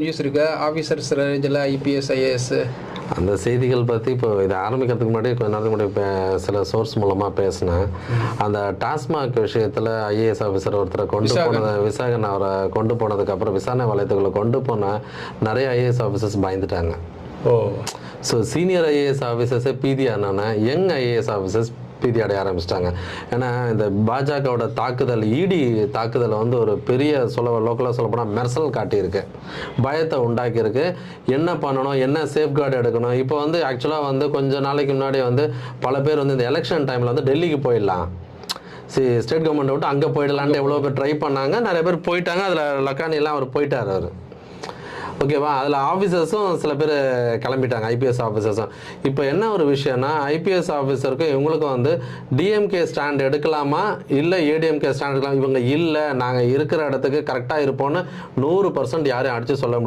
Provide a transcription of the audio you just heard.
News இருக்கு, officers ரேஞ்சில் IPS IAS. அந்த செய்திகள் பற்றி இப்போ இது ஆரம்பிக்கிறதுக்கு முன்னாடி கொஞ்ச நேரத்துக்கு முன்னாடி சில சோர்ஸ் மூலமாக பேசினேன். அந்த டாஸ்மாக் விஷயத்தில் ஐஏஎஸ் ஆஃபீஸர் ஒருத்தரை கொண்டு போனது, விசாகன் அவரை கொண்டு போனதுக்கப்புறம் விசாரணை வளையத்துக்குள்ளே கொண்டு போன நிறைய ஐஏஎஸ் ஆஃபீஸர்ஸ் பயந்துட்டாங்க. ஸோ சீனியர் ஐஏஎஸ் ஆஃபீஸர்ஸே பீதி ஆனானே யங் ஐஏஎஸ் ஆஃபீஸர்ஸ் பீதி அடைய ஆரம்பிச்சிட்டாங்க. ஏன்னா இந்த பாஜகவோட தாக்குதல், இடி தாக்குதல் வந்து ஒரு பெரிய லோக்கலாக சொல்லப்போனால் மெர்சல் காட்டியிருக்கு, பயத்தை உண்டாக்கியிருக்கு. என்ன பண்ணணும், என்ன சேஃப்கார்டு எடுக்கணும். இப்போ வந்து ஆக்சுவலாக வந்து கொஞ்சம் நாளைக்கு முன்னாடி வந்து பல பேர் வந்து இந்த எலெக்ஷன் டைமில் வந்து டெல்லிக்கு போயிடலாம், ஸ்டேட் கவர்மெண்ட் விட்டு அங்கே போயிடலான்ட்டு எவ்வளோ பேர் ட்ரை பண்ணாங்க. நிறைய பேர் போயிட்டாங்க. அதில் லக்கானிலாம் அவர் போயிட்டார் அவர். ஓகேவா? அதில் ஆஃபீஸர்ஸும் சில பேர் கிளம்பிட்டாங்க, ஐபிஎஸ் ஆஃபீஸர்ஸும். இப்போ என்ன ஒரு விஷயம்னா, ஐபிஎஸ் ஆஃபீஸருக்கும் இவங்களுக்கும் வந்து டிஎம்கே ஸ்டாண்ட் எடுக்கலாமா இல்லை ஏடிஎம்கே ஸ்டாண்ட் எடுக்கலாம். இவங்க இல்லை, நாங்கள் இருக்கிற இடத்துக்கு கரெக்டாக இருப்போம்னு 100% யாரையும் அடித்து சொல்ல முடியாது.